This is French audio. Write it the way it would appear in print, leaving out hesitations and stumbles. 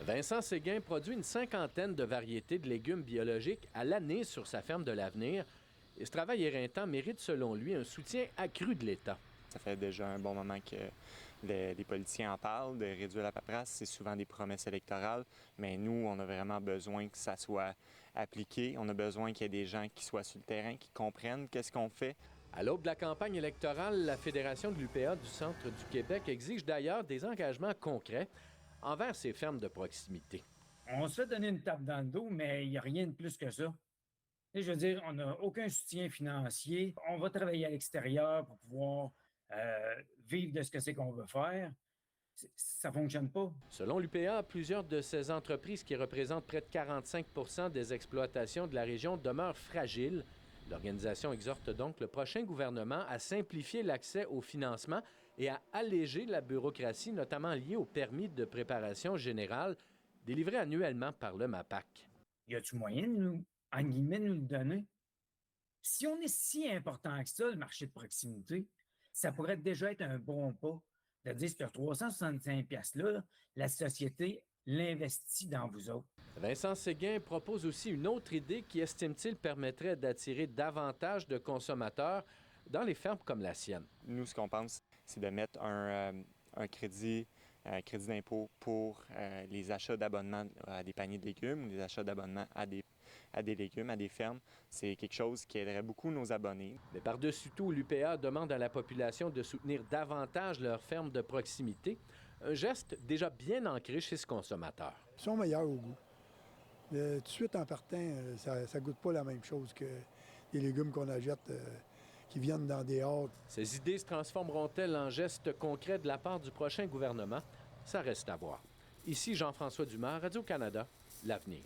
Vincent Séguin produit une cinquantaine de variétés de légumes biologiques à l'année sur sa ferme de l'Avenir. Et ce travail éreintant mérite, selon lui, un soutien accru de l'État. Ça fait déjà un bon moment que les politiciens en parlent, de réduire la paperasse. C'est souvent des promesses électorales, mais nous, on a vraiment besoin que ça soit appliqué. On a besoin qu'il y ait des gens qui soient sur le terrain, qui comprennent qu'est-ce qu'on fait. À l'aube de la campagne électorale, la Fédération de l'UPA du Centre du Québec exige d'ailleurs des engagements concrets envers ces fermes de proximité. On se fait donner une tape dans le dos, mais il n'y a rien de plus que ça. Et je veux dire, on n'a aucun soutien financier. On va travailler à l'extérieur pour pouvoir vivre de ce que c'est qu'on veut faire. Ça ne fonctionne pas. Selon l'UPA, plusieurs de ces entreprises qui représentent près de 45 des exploitations de la région demeurent fragiles. L'organisation exhorte donc le prochain gouvernement à simplifier l'accès au financement et à alléger la bureaucratie, notamment liée au permis de préparation générale délivré annuellement par le MAPAQ. Y a-t-il moyen de nous, en guillemets, nous le donner? Si on est si important que ça, le marché de proximité, ça pourrait déjà être un bon pas de dire que ce 365 $-là, la société l'investit dans vous autres. Vincent Séguin propose aussi une autre idée qui, estime-t-il, permettrait d'attirer davantage de consommateurs dans les fermes comme la sienne. Nous, ce qu'on pense, c'est de mettre un crédit d'impôt pour les achats d'abonnements à des paniers de légumes ou des achats d'abonnements à des légumes, à des fermes. C'est quelque chose qui aiderait beaucoup nos abonnés. Mais par-dessus tout, l'UPA demande à la population de soutenir davantage leurs fermes de proximité, un geste déjà bien ancré chez ce consommateur. Ils sont meilleurs au goût. Tout de suite en partant, ça ne goûte pas la même chose que les légumes qu'on achète qui viennent dans des halles. Ces idées se transformeront-elles en gestes concrets de la part du prochain gouvernement? Ça reste à voir. Ici Jean-François Dumas, Radio-Canada, L'Avenir.